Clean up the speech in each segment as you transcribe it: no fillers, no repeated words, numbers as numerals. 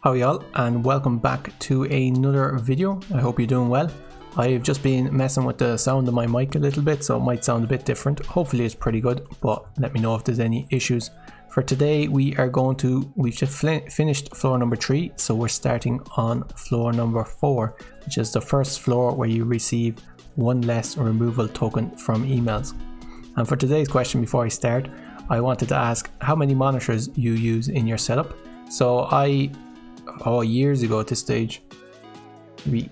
How y'all, and welcome back to another video. I hope you're doing well. I've just been messing with the sound of my mic a little bit, so it might sound a bit different. Hopefully it's pretty good, but let me know if there's any issues. For today we've just finished floor number 3, so we're starting on floor number 4, which is the first floor where you receive one less removal token from emails. And for today's question, before I start, I wanted to ask how many monitors you use in your setup. So years ago at this stage, maybe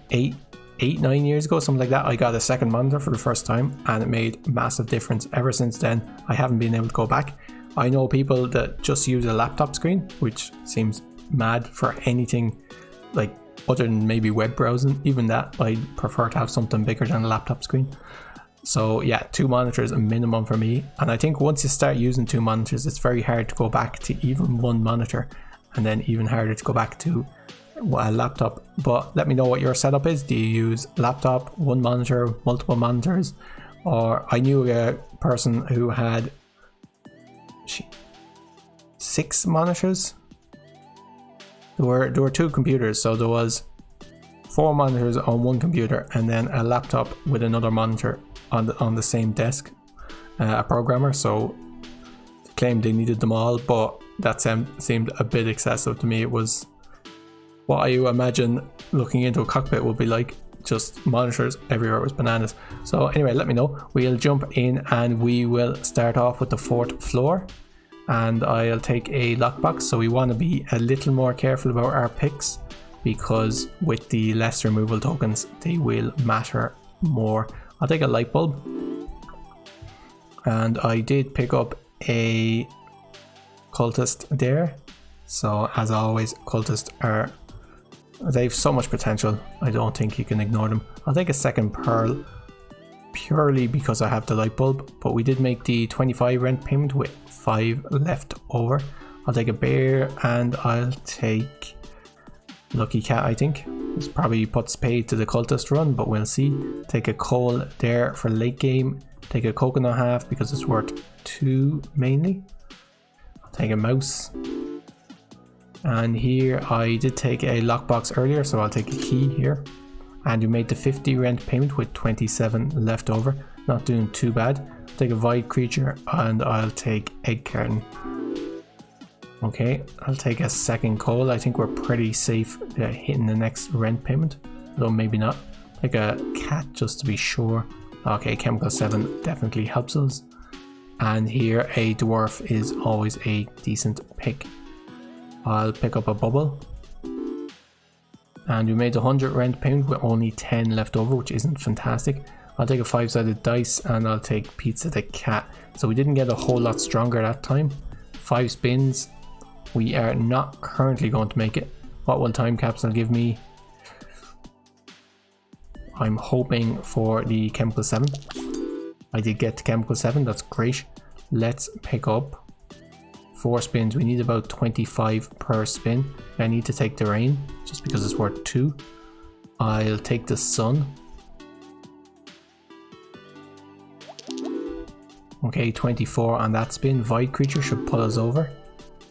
8-9 years ago, something like that, I got a second monitor for the first time, and it made a massive difference. Ever since then, I haven't been able to go back. I know people that just use a laptop screen, which seems mad for anything like other than maybe web browsing. Even that, I prefer to have something bigger than a laptop screen. So yeah, 2 monitors a minimum for me. And I think once you start using 2 monitors, it's very hard to go back to even 1 monitor, and then even harder to go back to a laptop. But let me know what your setup is. Do you use laptop, 1 monitor, multiple monitors? Or I knew a person who had 6 monitors. There were 2 computers, so there was 4 monitors on 1 computer, and then a laptop with another monitor on the same desk. A programmer, so they claimed they needed them all, but that seemed a bit excessive to me. It was what I imagine looking into a cockpit would be like, just monitors everywhere. It was bananas. So anyway, let me know. We'll jump in and we will start off with the 4th floor, and I'll take a lockbox. So we want to be a little more careful about our picks, because with the less removal tokens they will matter more. I'll take a light bulb, and I did pick up a cultist there. So as always, cultists they've so much potential. I don't think you can ignore them. I'll take a second pearl purely because I have the light bulb, but we did make the 25 rent payment with 5 left over. I'll take a bear, and I'll take lucky cat. I think this probably puts paid to the cultist run, but we'll see. Take a coal there for late game. Take a coconut half because it's worth 2 mainly. I'll take a mouse, and here I did take a lockbox earlier, so I'll take a key here. And we made the 50 rent payment with 27 left over. Not doing too bad. Take a void creature, and I'll take egg carton. Okay, I'll take a second coal. I think we're pretty safe hitting the next rent payment, though maybe not. Take a cat just to be sure. Okay, chemical 7 definitely helps us. And here a dwarf is always a decent pick. I'll pick up a bubble. And we made 100 rent payment with only 10 left over, which isn't fantastic. I'll take a 5-sided dice, and I'll take pizza the cat. So we didn't get a whole lot stronger that time. 5 spins. We are not currently going to make it. What will time capsule give me? I'm hoping for the chemical 7. I did get the chemical 7, that's great. Let's pick up 4 spins. We need about 25 per spin. I need to take the rain just because it's worth 2. I'll take the sun. Okay, 24 on that spin. Void creature should pull us over.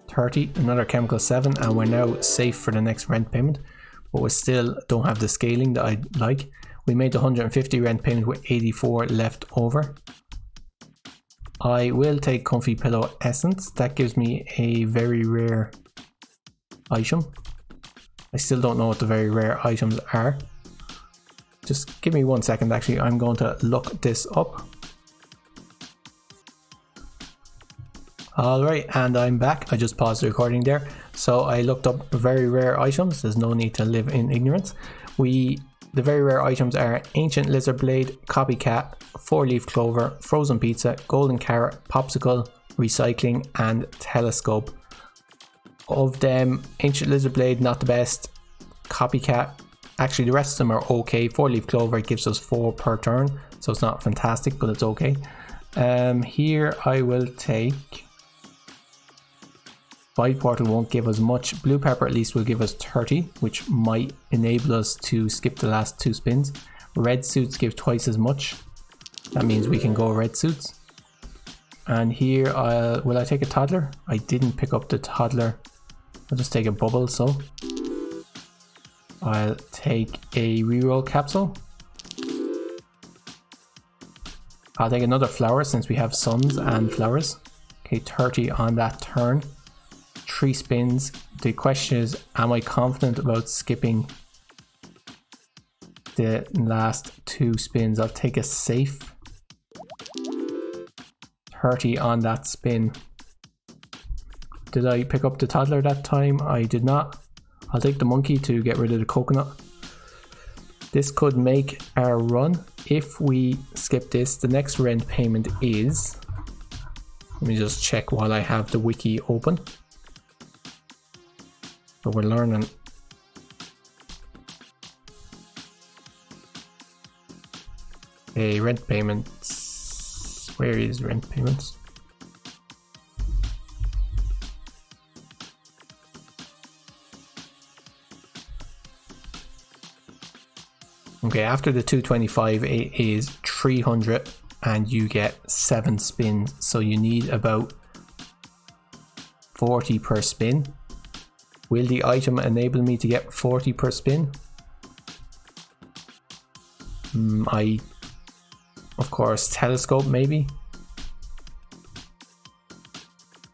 30, another chemical 7, and we're now safe for the next rent payment, but we still don't have the scaling that I'd like. We made 150 rent payment with 84 left over. I will take comfy pillow essence. That gives me a very rare item. I still don't know what the very rare items are. Just give me 1 second. Actually, I'm going to look this up. Alright, and I'm back. I just paused the recording there. So I looked up very rare items. There's no need to live in ignorance. The very rare items are ancient lizard blade, copycat, 4-leaf clover, frozen pizza, golden carrot, popsicle, recycling, and telescope. Of them, ancient lizard blade not the best. Copycat, actually the rest of them are okay. 4-leaf clover gives us 4 per turn, so it's not fantastic, but it's okay. Here I will take Void Portal. Won't give us much. Blue Pepper at least will give us 30, which might enable us to skip the last 2 spins. Red Suits give twice as much. That means we can go Red Suits. And here, will I take a Toddler? I didn't pick up the Toddler. I'll just take a bubble, so. I'll take a reroll capsule. I'll take another flower since we have suns and flowers. Okay, 30 on that turn. 3 spins. The question is, am I confident about skipping the last 2 spins? I'll take a safe. 30 on that spin. Did I pick up the toddler that time? I did not. I'll take the monkey to get rid of the coconut. This could make our run. If we skip this, the next rent payment is... Let me just check while I have the wiki open. So we're learning. Okay, rent payments. Where is rent payments? Okay, after the 225 it is 300 and you get 7 spins, so you need about 40 per spin. Will the item enable me to get 40 per spin? Of course, telescope maybe.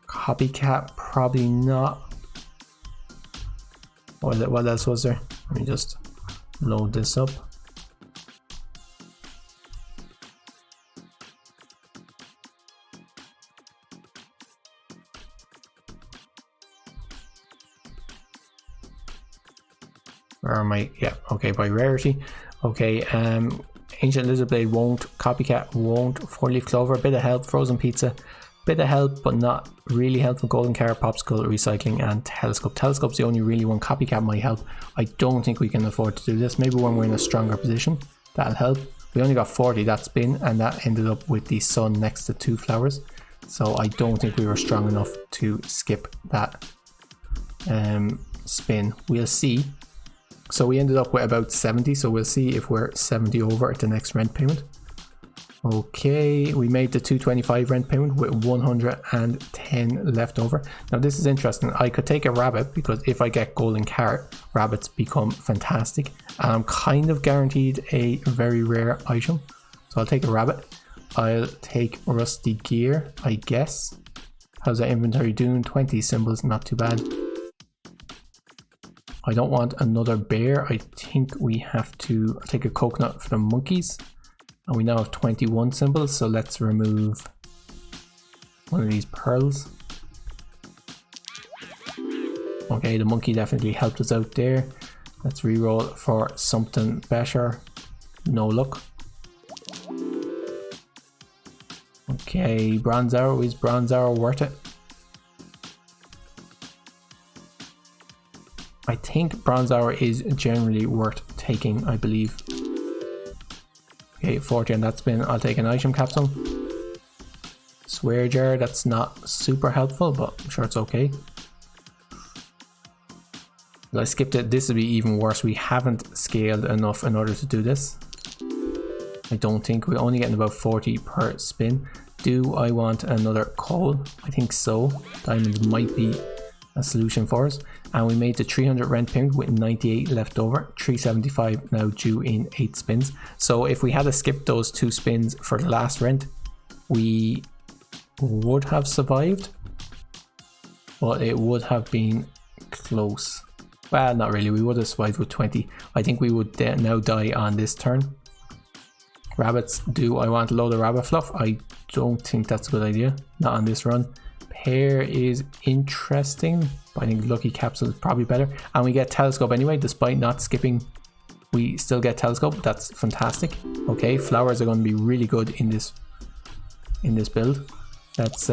Copycat, probably not. What else was there? Let me just load this up. Where am I? Yeah, okay, by rarity. Okay, Ancient Lizardblade won't, Copycat won't, 4-leaf clover, bit of help, frozen pizza, bit of help but not really helpful, golden carrot, popsicle, recycling and telescope. Telescope's the only really one. Copycat might help. I don't think we can afford to do this. Maybe when we're in a stronger position, that'll help. We only got 40 that spin and that ended up with the sun next to 2 flowers. So I don't think we were strong enough to skip that spin. We'll see. So we ended up with about 70, so we'll see if we're 70 over at the next rent payment. Okay, we made the 225 rent payment with 110 left over. Now this is interesting. I could take a rabbit because if I get golden carrot, rabbits become fantastic. And I'm kind of guaranteed a very rare item. So I'll take a rabbit. I'll take rusty gear, I guess. How's that inventory doing? 20 symbols, not too bad. I don't want another bear. I think we have to take a coconut for the monkeys. And we now have 21 symbols, so let's remove one of these pearls. Okay, the monkey definitely helped us out there. Let's reroll for something better. No luck. Okay, bronze arrow. Is bronze arrow worth it? I think bronze arrow is generally worth taking, I believe. Okay, 40 on that spin. I'll take an item capsule. Swear jar, that's not super helpful, but I'm sure it's okay. I skipped it. This would be even worse. We haven't scaled enough in order to do this. I don't think. We're only getting about 40 per spin. Do I want another coal? I think so. Diamonds might be a solution for us. And we made the 300 rent payment with 98 left over. 375 now due in 8 spins. So if we had to skip those 2 spins for the last rent, we would have survived. But it would have been close. Well, not really. We would have survived with 20. I think we would now die on this turn. Rabbits. Do I want a load of rabbit fluff? I don't think that's a good idea. Not on this run. Pear is interesting, but I think lucky capsule is probably better. And we get telescope anyway, despite not skipping. We still get telescope. That's fantastic. Okay, flowers are going to be really good in this build. That's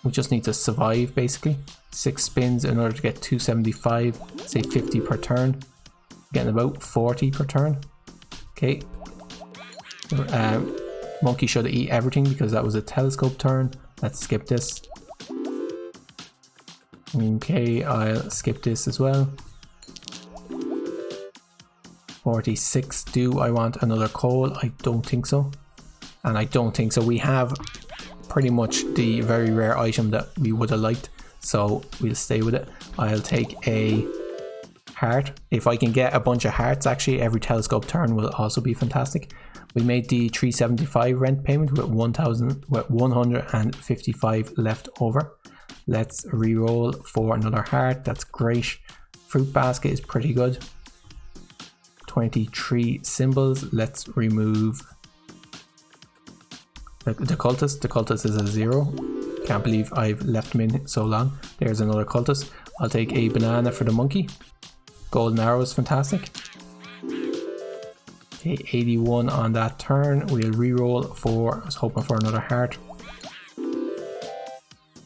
we just need to survive basically. 6 spins in order to get 275. Say 50 per turn. Getting about 40 per turn. Okay. Monkey should eat everything because that was a telescope turn. Let's skip this. Okay, I'll skip this as well. 46. Do I want another coal? I don't think so. And I don't think so. We have pretty much the very rare item that we would have liked. So we'll stay with it. I'll take a heart. If I can get a bunch of hearts, actually every telescope turn will also be fantastic. We made the 375 rent payment with 155 left over. Let's re-roll for another heart. That's great. Fruit basket is pretty good. 23 symbols. Let's remove the cultist. The cultist is a 0. Can't believe I've left him in so long. There's another cultist. I'll take a banana for the monkey. Golden arrow is fantastic. Okay, 81 on that turn. We'll re-roll for, I was hoping for another heart.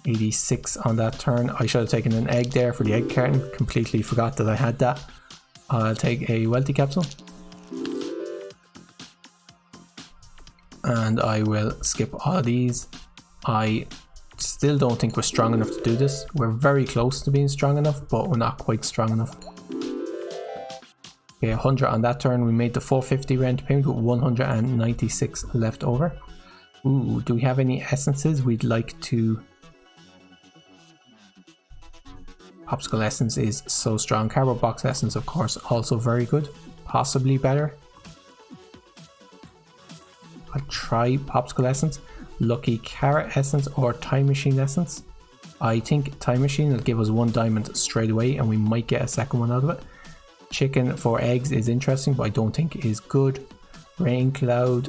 86 on that turn. I should have taken an egg there for the egg carton. Completely forgot that I had that. I'll take a wealthy capsule. And I will skip all of these. I still don't think we're strong enough to do this. We're very close to being strong enough, but we're not quite strong enough. Okay, 100 on that turn. We made the 450 rent payment with 196 left over. Ooh, do we have any essences we'd like to... Popsicle essence is so strong. Cardboard box essence, of course, also very good. Possibly better. I'll try popsicle essence. Lucky carrot essence or time machine essence. I think time machine will give us 1 diamond straight away and we might get a second one out of it. Chicken for eggs is interesting, but I don't think is good. Rain cloud.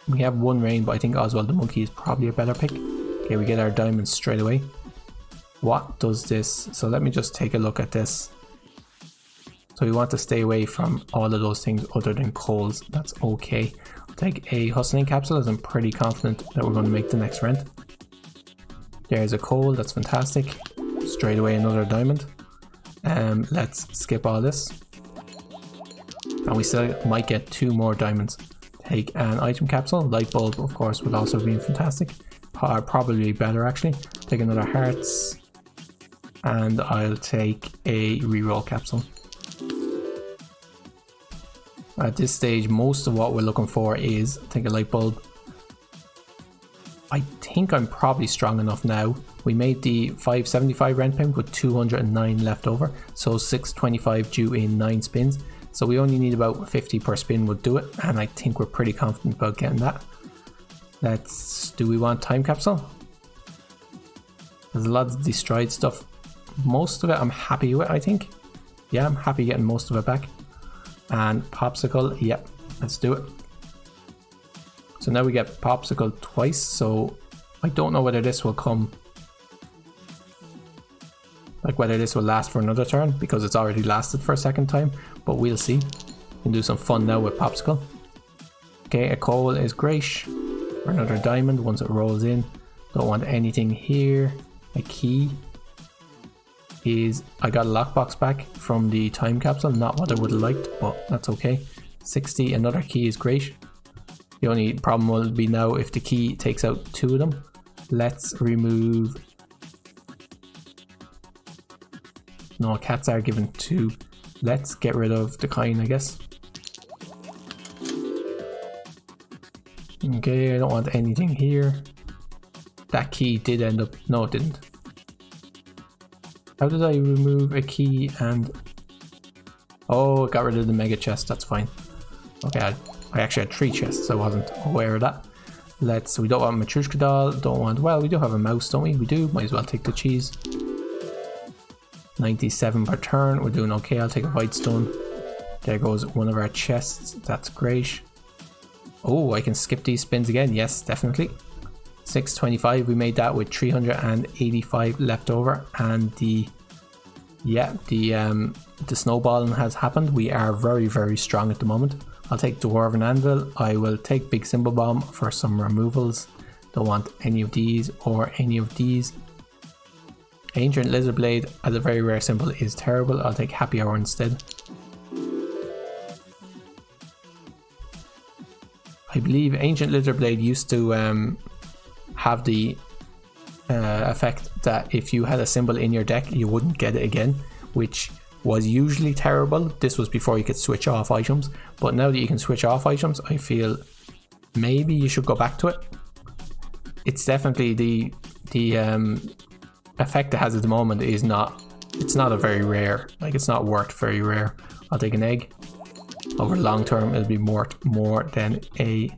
We have 1 rain, but I think Oswald the monkey is probably a better pick. Okay, we get our diamonds straight away. What does this? So let me just take a look at this. So we want to stay away from all of those things other than coals. That's okay. I'll take a hustling capsule as I'm pretty confident that we're going to make the next rent. There's a coal. That's fantastic. Straight away another diamond. Let's skip all this. And we still might get 2 more diamonds. Take an item capsule. Light bulb, of course, would also be fantastic. Probably better, actually. Take another hearts. And I'll take a reroll capsule. At this stage, most of what we're looking for is, take a light bulb. I think I'm probably strong enough now. We made the 575 rent payment with 209 left over. So 625 due in 9 spins. So we only need about 50 per spin would do it. And I think we're pretty confident about getting that. Do we want time capsule? There's a lot of destroyed stuff. Most of it I'm happy with, I think. Yeah, I'm happy getting most of it back. And popsicle, yep, let's do it. So now we get popsicle twice, so I don't know whether this will come, like whether this will last for another turn, because it's already lasted for a second time, but we'll see. We can do some fun now with popsicle. Okay, a coal is great. For another diamond once it rolls in. Don't want anything here. A key is, I got a lockbox back from the time capsule, not what I would have liked, but that's okay. 60, another key is great. The only problem will be now if the key takes out 2 of them. Let's remove, no, cats are given 2. Let's get rid of the coin, I guess. Okay, I don't want anything here. That key did end up, no it didn't. How did I remove a key and... Oh, it got rid of the mega chest, that's fine. Okay, I actually had 3 chests, I wasn't aware of that. We don't want Matryoshka doll, don't want... Well, we do have a mouse, don't we? We do, might as well take the cheese. 97 per turn, we're doing okay. I'll take a white stone. There goes one of our chests, that's great. Oh, I can skip these spins again, yes, definitely. 625, we made that with 385 left over, and the snowballing has happened. We are very, very strong at the moment. I'll take Dwarven Anvil. I will take Big Symbol Bomb for some removals. Don't want any of these or any of these. Ancient Lizard Blade as a very rare symbol is terrible. I'll take Happy Hour instead. I believe Ancient Lizard Blade used to have the effect that if you had a symbol in your deck you wouldn't get it again, which was usually terrible. This was before you could switch off items, but now that you can switch off items, I feel maybe you should go back to it. It's definitely the effect it has at the moment is not It's not a very rare, like it's not worth very rare. I'll take an egg. Over long term, it'll be worth more than a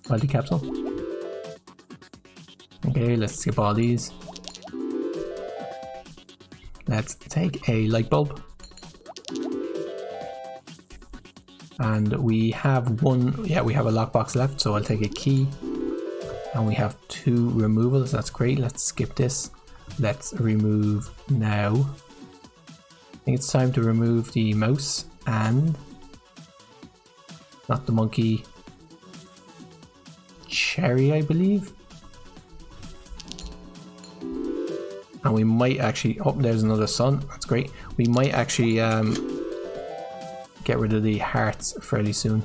multi-capsule. Okay, let's skip all these. Let's take a light bulb. And we have one, yeah, we have a lockbox left, so I'll take a key. And we have 2 removals, that's great. Let's skip this. Let's remove now. I think it's time to remove the mouse and not the monkey. Cherry, I believe. And we might actually, oh, there's another sun, that's great. We might actually get rid of the hearts fairly soon.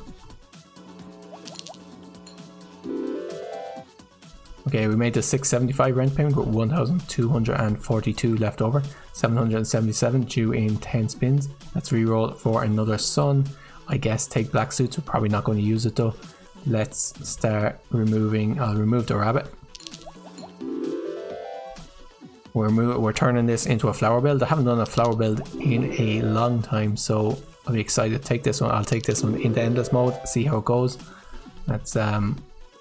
Okay, we made the 675 rent payment with 1,242 left over, 777 due in 10 spins. Let's re-roll for another sun. I guess take black suits, we're probably not going to use it though. Let's start removing, I'll remove the rabbit. We're turning this into a flower build. I haven't done a flower build in a long time, so I'll be excited to take this one. I'll take this one into endless mode, see how it goes. Let's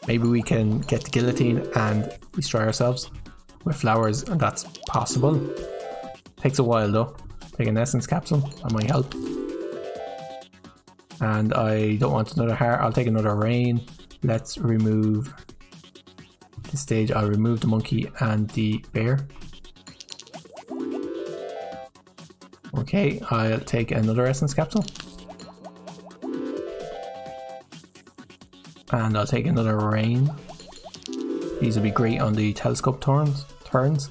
maybe we can get the guillotine and destroy ourselves with flowers, and that's possible. Takes a while though. Take an essence capsule, that might help. And I don't want another heart, I'll take another rain. Let's remove this stage. I'll remove the monkey and the bear. Okay, I'll take another essence capsule. And I'll take another rain. These will be great on the telescope turns.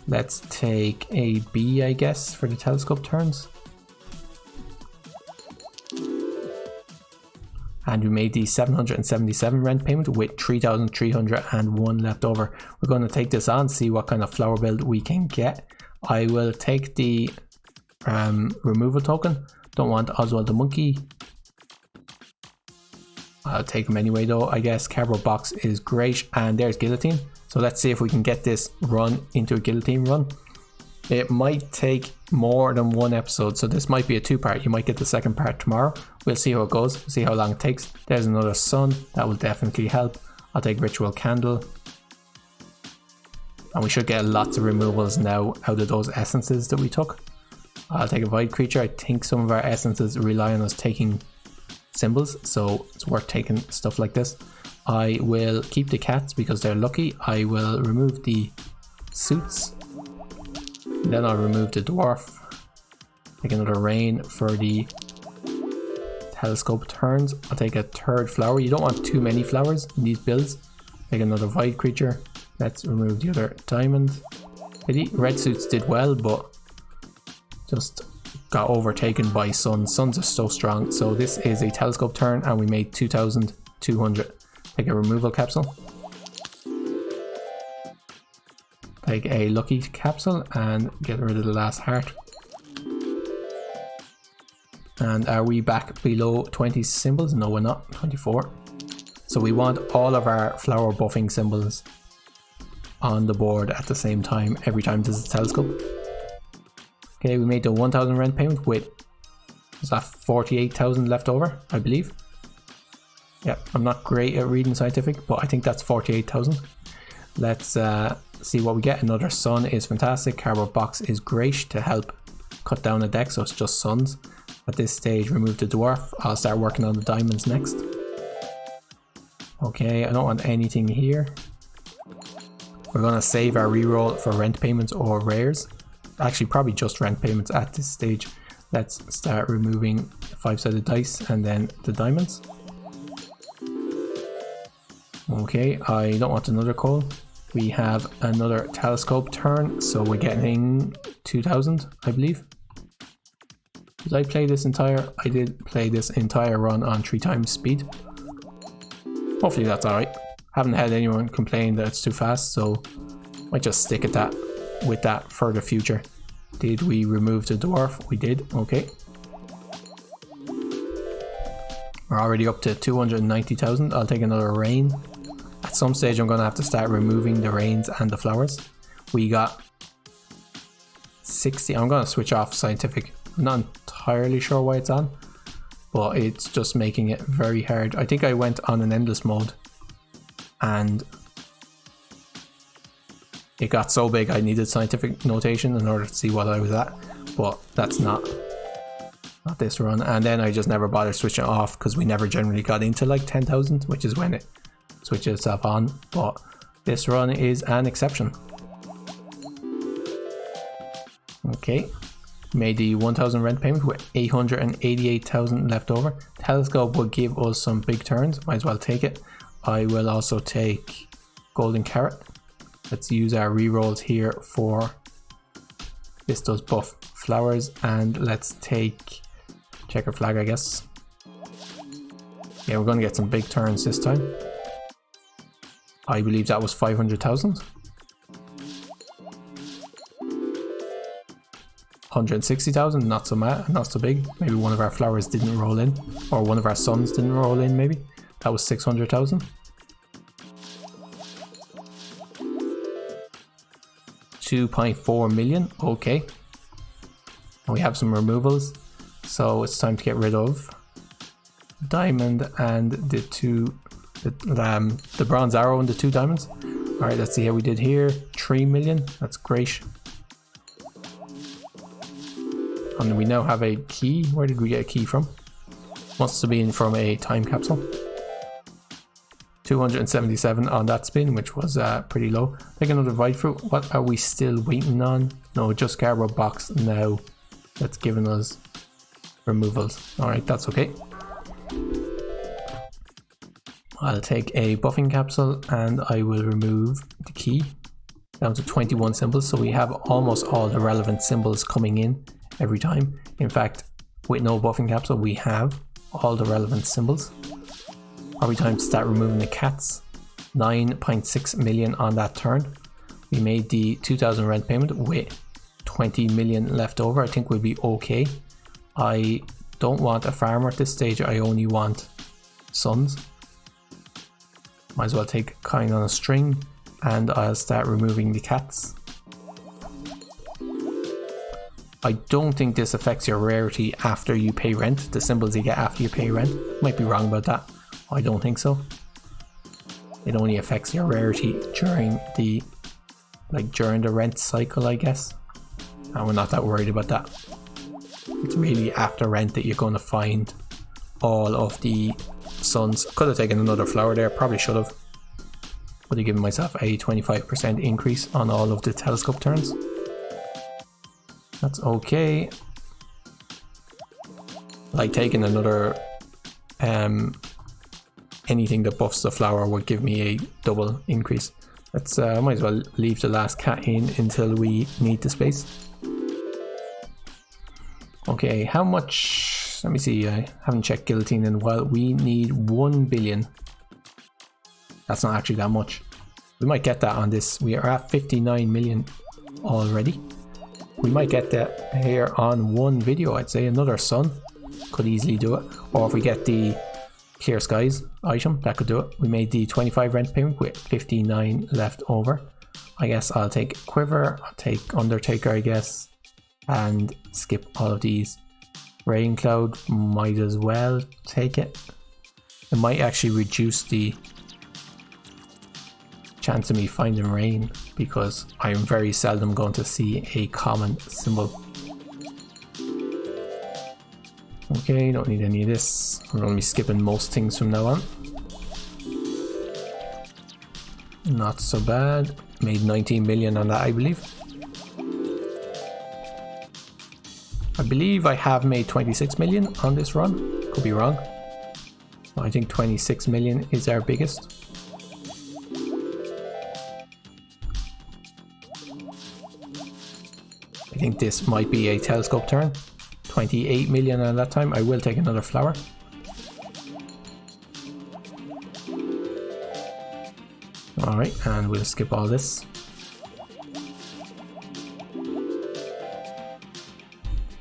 Let's take a B, I guess, for the telescope turns. And we made the 777 rent payment with 3,301 left over. We're going to take this on, see what kind of flower build we can get. I will take the removal token. Don't want Oswald the monkey. I'll take him anyway though, I guess. Cardboard box is great, and there's guillotine. So let's see if we can get this run into a guillotine run. It might take more than one episode, so this might be a 2-part. You might get the second part tomorrow. We'll see how it goes, see how long it takes. There's another sun, that will definitely help. I'll take ritual candle. And we should get lots of removals now out of those essences that we took. I'll take a void creature. I think some of our essences rely on us taking symbols, so it's worth taking stuff like this. I will keep the cats because they're lucky. I will remove the suits. Then I'll remove the dwarf. Take another rain for the telescope turns. I'll take a 3rd flower. You don't want too many flowers in these builds. Take another void creature. Let's remove the other diamond. The red suits did well, but just got overtaken by suns. Suns are so strong. So this is a telescope turn, and we made 2,200. Take a removal capsule. Take a lucky capsule and get rid of the last heart. And are we back below 20 symbols? No, we're not. 24. So we want all of our flower buffing symbols on the board at the same time every time there's a telescope. Okay, we made the 1,000 rent payment with, is that 48,000 left over, I believe. Yeah, I'm not great at reading scientific, but I think that's 48,000. Let's see what we get. Another sun is fantastic. Cardboard box is great to help cut down a deck, so it's just suns. At this stage, remove the dwarf. I'll start working on the diamonds next. Okay, I don't want anything here. We're going to save our reroll for rent payments or rares. Actually, probably just rent payments at this stage. Let's start removing 5-sided dice and then the diamonds. Okay, I don't want another coal. We have another telescope turn, so we're getting 2,000, I believe. Did I play this entire? I did play this entire run on 3 times speed. Hopefully that's alright. Haven't had anyone complain that it's too fast, so might just stick at that with that for the future. Did we remove the dwarf? We did, okay. We're already up to 290,000. I'll take another rain. At some stage I'm going to have to start removing the rains and the flowers. We got 60. I'm gonna switch off scientific. I'm not entirely sure why it's on, but it's just making it very hard. I think I went on an endless mode and it got so big I needed scientific notation in order to see what I was at, but that's not this run. And then I just never bothered switching it off because we never generally got into like 10,000, which is when it switches itself on. But this run is an exception. Okay, made the 1,000 rent payment with 888,000 left over. Telescope will give us some big turns, might as well take it. I will also take golden carrot. Let's use our rerolls here for this. Does buff flowers, and let's take checker flag, I guess. Yeah, we're going to get some big turns this time. I believe that was 500,000. 160,000, not so mad, not so big. Maybe one of our flowers didn't roll in, or one of our suns didn't roll in. Maybe that was 600,000. 2.4 million. Okay, and we have some removals, so it's time to get rid of diamond and the bronze arrow and the 2 diamonds. All right, let's see how we did here. 3 million. That's great. And we now have a key. Where did we get a key from? Must have been from a time capsule. 277 on that spin, which was pretty low. Take another vine fruit. What are we still waiting on? No, just cardboard box now. That's giving us removals. Alright, that's okay. I'll take a buffing capsule and I will remove the key. Down to 21 symbols, so we have almost all the relevant symbols coming in every time. In fact, with no buffing capsule, we have all the relevant symbols. Probably time to start removing the cats. 9.6 million on that turn. We made the 2,000 rent payment with 20 million left over. I think we'll be okay. I don't want a farmer at this stage. I only want sons. Might as well take kind on a string, and I'll start removing the cats. I don't think this affects your rarity after you pay rent. The symbols you get after you pay rent. Might be wrong about that. I don't think so. It only affects your rarity during the rent cycle, I guess. And we're not that worried about that. It's really after rent that you're going to find all of the suns. Could have taken another flower there, probably should have. Would have given myself a 25% increase on all of the telescope turns. That's okay. Like taking another anything that buffs the flower would give me a double increase. Let's might as well leave the last cat in until we need the space. Okay, how much? Let me see. I haven't checked Guillotine in a while. We need 1 billion. That's not actually that much. We might get that on this. We are at 59 million already. We might get that here on one video. I'd say another sun could easily do it. Or if we get the Clear Skies item, that could do it. We made the 25 rent payment with 59 left over. I guess I'll take Quiver, I'll take Undertaker, I guess, and skip all of these. Rain Cloud, might as well take it. It might actually reduce the chance of me finding rain because I'm very seldom going to see a common symbol. Okay, don't need any of this. I'm going to be skipping most things from now on. Not so bad. Made 19 million on that, I believe. I believe I have made 26 million on this run. Could be wrong. I think 26 million is our biggest. I think this might be a telescope turn. 28 million on that time. I will take another flower. Alright, and we'll skip all this.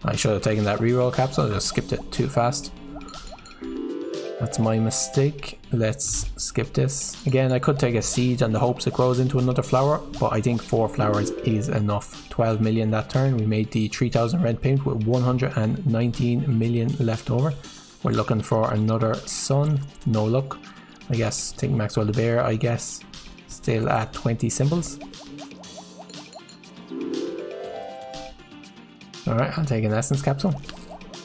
I should have taken that reroll capsule, I just skipped it too fast. That's that's my mistake. Let's skip this. Again, I could take a seed and the hopes it grows into another flower, but I think 4 flowers is enough. 12 million that turn. We made the 3000 red paint with 119 million left over. We're looking for another sun. No luck. I guess take Maxwell the Bear, I guess. Still at 20 symbols. Alright, I'll take an essence capsule.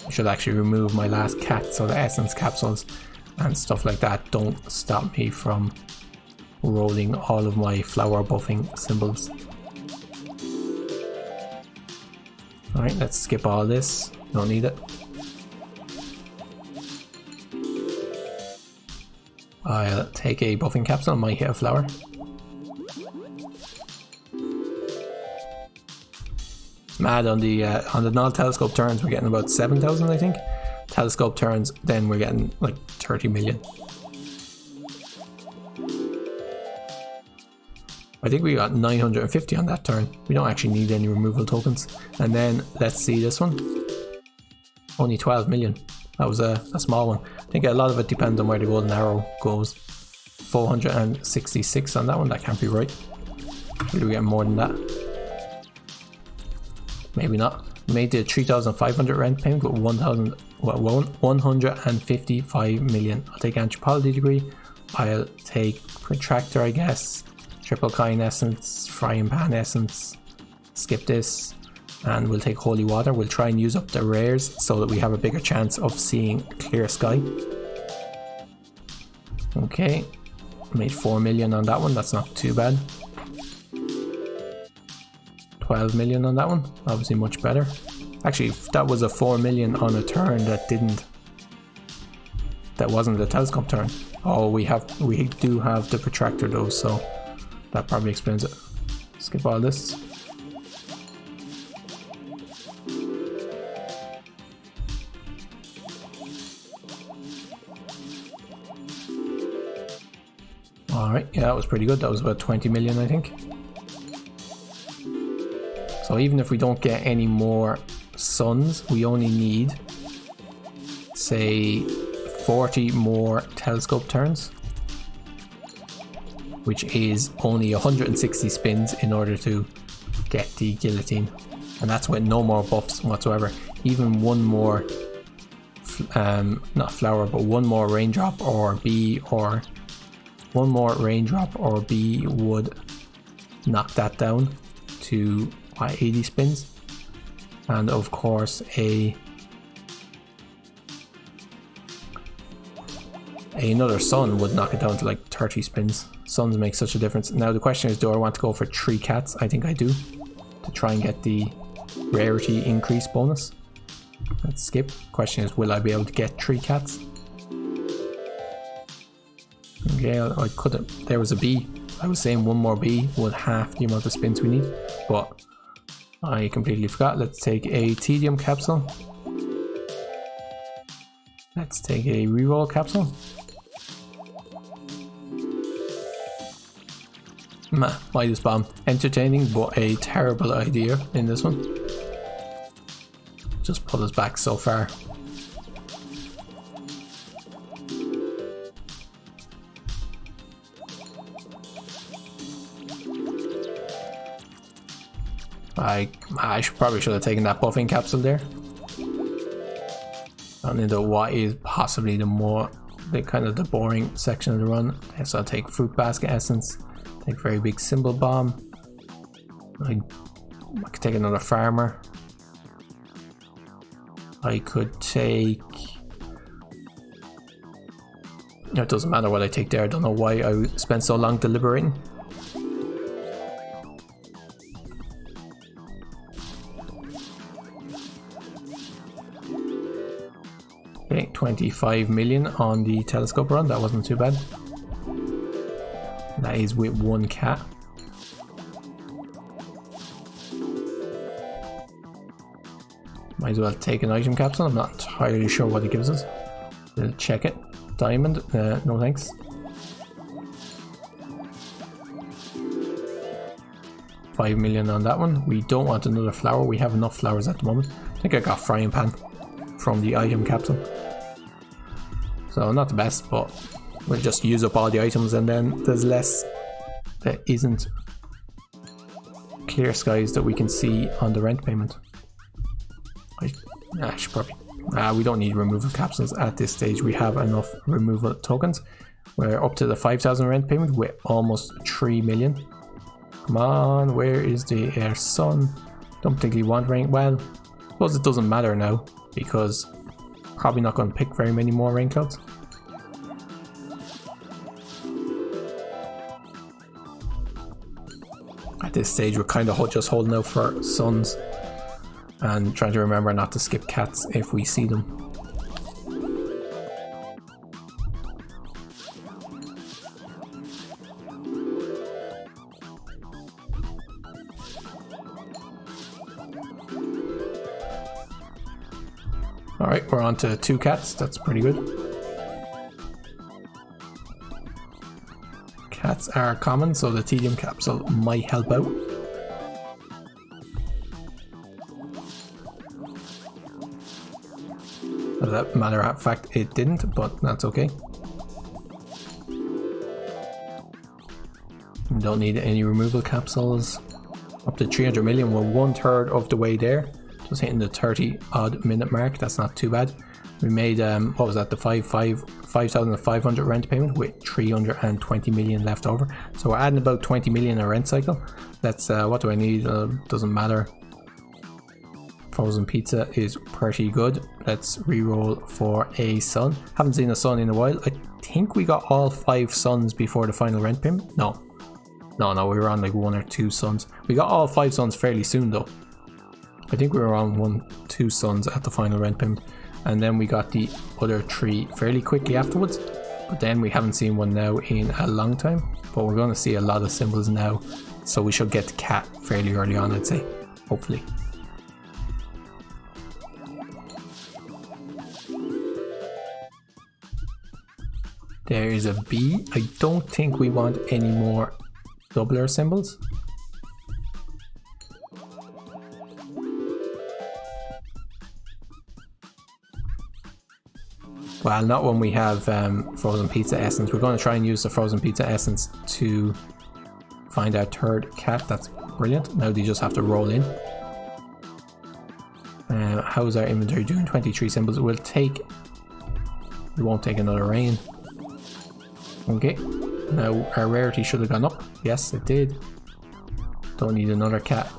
I should actually remove my last cat so the essence capsules and stuff like that don't stop me from rolling all of my flower buffing symbols. Alright, let's skip all this. Don't need it. I'll take a buffing capsule, might hit a flower. It's mad on the non-telescope turns we're getting about 7,000 I think. Telescope turns then we're getting like 30 million. I think we got 950 on that turn. We don't actually need any removal tokens. And then let's see this one. Only 12 million. That was a small one. I think a lot of it depends on where the golden arrow goes. 466 on that one. That can't be right. Should we get more than that? Maybe not. We made the 3,500 rent payment with 155 million. I'll take anthropology degree. I'll take protractor, I guess. Triple kind essence, frying pan essence. Skip this. And we'll take holy water. We'll try and use up the rares so that we have a bigger chance of seeing clear sky. Okay, made 4 million on that one. That's not too bad. 12 million on that one. Obviously much better. Actually, that was a 4 million on a turn that wasn't a telescope turn. Oh, we do have the protractor though, so that probably explains it. Skip all this. Alright, yeah, that was pretty good. That was about 20 million, I think. So even if we don't get any more suns, we only need, say, 40 more telescope turns, which is only 160 spins in order to get the guillotine. And that's with no more buffs whatsoever. Even one more, not flower, but one more raindrop or bee or... One more raindrop or bee would knock that down to 80 spins, and of course another sun would knock it down to like 30 spins. Suns make such a difference. Now the question is, do I want to go for 3 cats? I think I do, to try and get the rarity increase bonus. Let's skip. Question is, will I be able to get 3 cats? Okay, I couldn't. There was a bee. I was saying one more bee would half the amount of spins we need, but I completely forgot. Let's take a tedium capsule. Let's take a reroll capsule. Midas bomb. Entertaining, but a terrible idea in this one. Just put us back so far. I probably should have taken that buffing capsule there. And into what is possibly the boring section of the run. So I'll take fruit basket essence, take very big symbol bomb. I could take another farmer. I could take... It doesn't matter what I take there. I don't know why I spent so long deliberating. Okay, 25 million on the telescope run. That wasn't too bad. That is with 1 cat. Might as well take an item capsule. I'm not entirely sure what it gives us. We'll check it. Diamond, no thanks. $5 million on that one. We don't want another flower. We have enough flowers at the moment. I think I got frying pan from the item capsule. So So not the best, but we'll just use up all the items and then there's less that isn't clear skies that we can see on the rent payment. I should probably... we don't need removal capsules at this stage. We have enough removal tokens. We're up to the 5,000 rent payment with almost 3 million. Come on, where is the air sun? Don't think we want rain. Well, I suppose it doesn't matter now because probably not going to pick very many more rain clouds. At this stage, we're kind of just holding out for suns and trying to remember not to skip cats if we see them. Alright, we're on to 2 cats. That's pretty good. Cats are common, so the tedium capsule might help out. As a matter of fact, it didn't, but that's okay. We don't need any removal capsules. Up to 300 million, we're 1/3 of the way there. Just hitting the 30 odd minute mark, that's not too bad. We made, what was that, the 5,500 rent payment with 320 million left over. So we're adding about 20 million a rent cycle. That's, what do I need? Doesn't matter. Frozen pizza is pretty good. Let's re-roll for a sun. Haven't seen a sun in a while. I think we got all 5 suns before the final rent payment. No, we were on like 1 or 2 suns. We got all 5 suns fairly soon though. I think we were on 1-2 suns at the final rent payment. And then we got the other 3 fairly quickly afterwards. But then we haven't seen one now in a long time. But we're going to see a lot of symbols now. So we should get the cat fairly early on, I'd say. Hopefully. There is a bee. I don't think we want any more doubler symbols. Well, not when we have frozen pizza essence. We're going to try and use the frozen pizza essence to find our 3rd cat. That's brilliant. Now they just have to roll in. How's our inventory doing? 23 symbols. We won't take another rain. Okay. Now our rarity should have gone up. Yes, it did. Don't need another cat.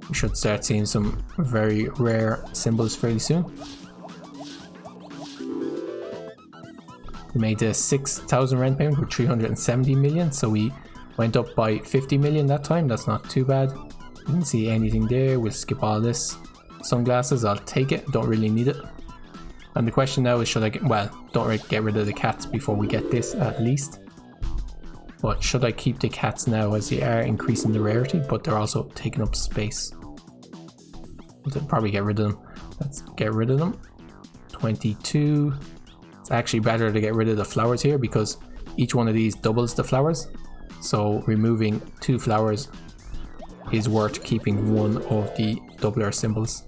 We should start seeing some very rare symbols fairly soon. We made the 6,000 rent payment with 370 million, so we went up by 50 million that time. That's not too bad. Didn't see anything there. We'll skip all this. Sunglasses, I'll take it. Don't really need it. And the question now is, should I get, well, don't get rid of the cats before we get this at least. But should I keep the cats now, as they are increasing the rarity, but they're also taking up space? We'll probably get rid of them. Let's get rid of them. 22. It's actually better to get rid of the flowers here because each one of these doubles the flowers. So removing 2 flowers is worth keeping one of the doubler symbols.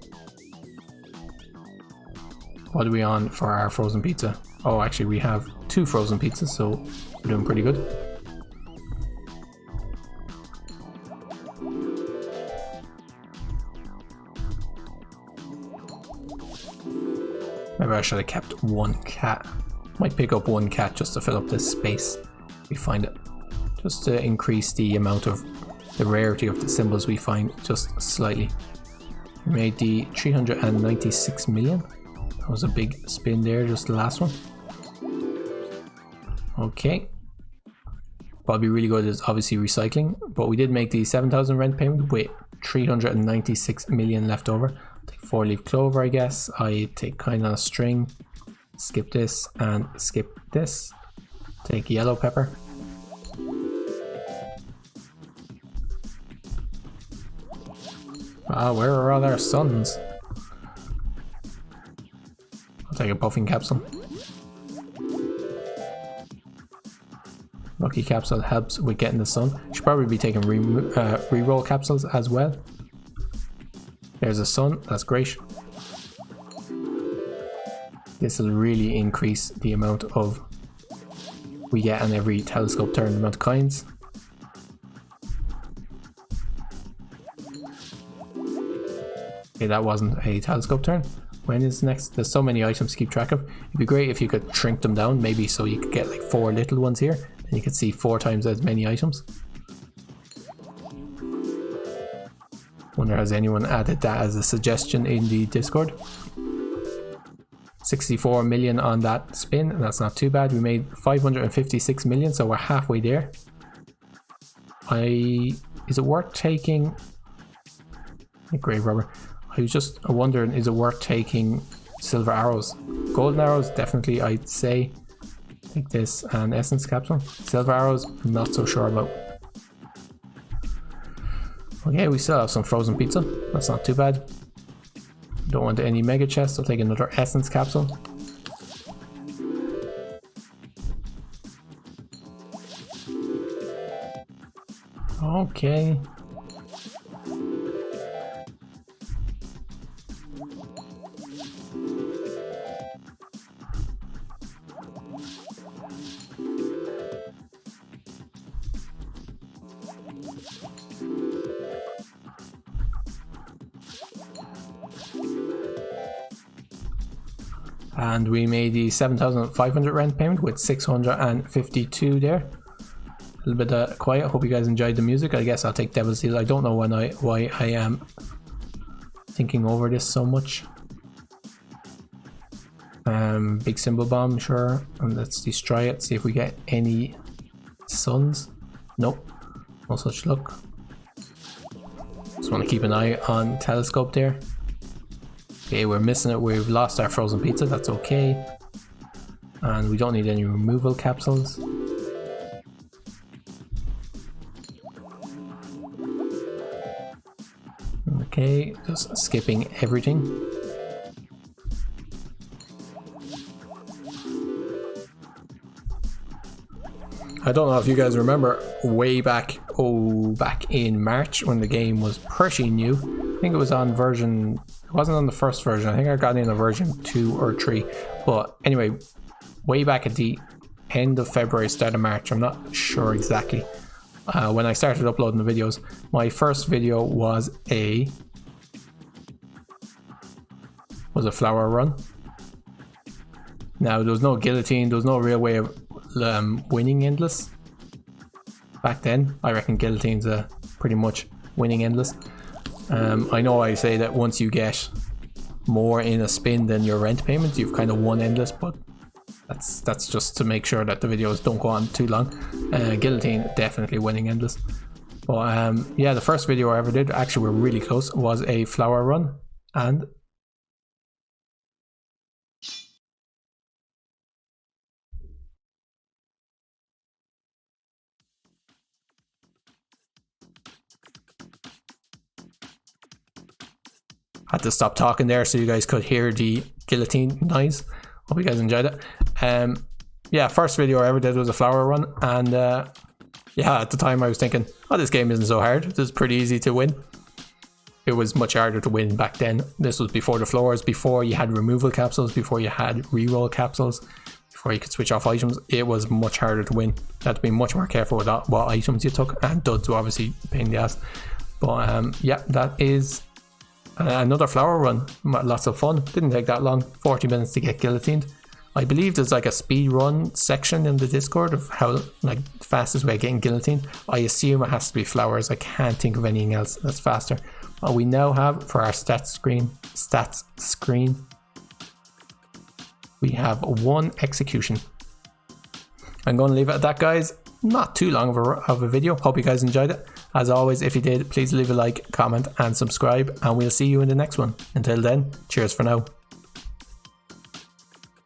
What are we on for our frozen pizza? Oh, actually we have 2 frozen pizzas, so we're doing pretty good. Maybe I should have kept 1 cat. Might pick up 1 cat just to fill up this space. We find it. Just to increase the amount of the rarity of the symbols we find just slightly. We made the 396 million. That was a big spin there, just the last one. Okay. What'll be really good is obviously recycling, but we did make the 7,000 rent payment with 396 million left over. Take 4-leaf clover, I guess. I take kind on a string. Skip this and skip this. Take yellow pepper. Where are all our suns? I'll take a buffing capsule. Lucky capsule helps with getting the sun. Should probably be taking reroll capsules as well. There's a sun, that's great. This will really increase the amount of we get on every telescope turn, the amount of coins. Okay, that wasn't a telescope turn. When is next? There's so many items to keep track of. It'd be great if you could shrink them down, maybe so you could get like 4 little ones here, and you could see 4 times as many items. Wonder has anyone added that as a suggestion in the Discord. 64 million on that spin, and that's not too bad. We made 556 million, so we're halfway there. Is it worth taking grave rubber? I was just wondering, is it worth taking silver arrows? Golden arrows, definitely, I'd say. Take this and essence capsule. Silver arrows, not so sure about. Okay, we still have some frozen pizza. That's not too bad. Don't want any mega chests, I'll take another essence capsule. Okay. And we made the 7,500 rent payment with 652 there. A little bit quiet. Hope you guys enjoyed the music. I guess I'll take Devil's Deal. I don't know why I am thinking over this so much. Big symbol bomb, sure. And let's destroy it. See if we get any suns. Nope. No such luck. Just want to keep an eye on telescope there. Okay, we're missing it. We've lost our frozen pizza. That's okay. And we don't need any removal capsules. Okay, just skipping everything. I don't know if you guys remember way back, back in March when the game was pretty new. I think it was on version, it wasn't on the first version. I think I got in a version 2 or 3. But anyway, way back at the end of February, start of March, I'm not sure exactly. When I started uploading the videos, my first video was a flower run. Now there was no guillotine, there was no real way of winning endless. Back then, I reckon guillotine's pretty much winning endless. I know I say that once you get more in a spin than your rent payments, you've kind of won endless, but that's just to make sure that the videos don't go on too long. Guillotine definitely winning endless. But yeah, the first video I ever did, actually we're really close, was a flower run, and had to stop talking there so you guys could hear the guillotine noise. Hope you guys enjoyed it. Yeah, first video I ever did was a flower run, and yeah, at the time I was thinking, oh, this game isn't so hard, this is pretty easy to win. It was much harder to win back then. This was before the floors, before you had removal capsules, before you had reroll capsules, before you could switch off items. It was much harder to win. You had to be much more careful with what items you took, and duds were obviously a pain in the ass. But yeah, that is another flower run. Lots of fun. Didn't take that long, 40 minutes to get guillotined. I believe there's like a speed run section in the Discord of how, like, the fastest way of getting guillotined. I assume it has to be flowers. I can't think of anything else that's faster. What we now have for our stats screen, we have 1 execution. I'm going to leave it at that, guys. Not too long of a video. Hope you guys enjoyed it. As always, if you did, please leave a like, comment and subscribe, and we'll see you in the next one. Until then, cheers for now.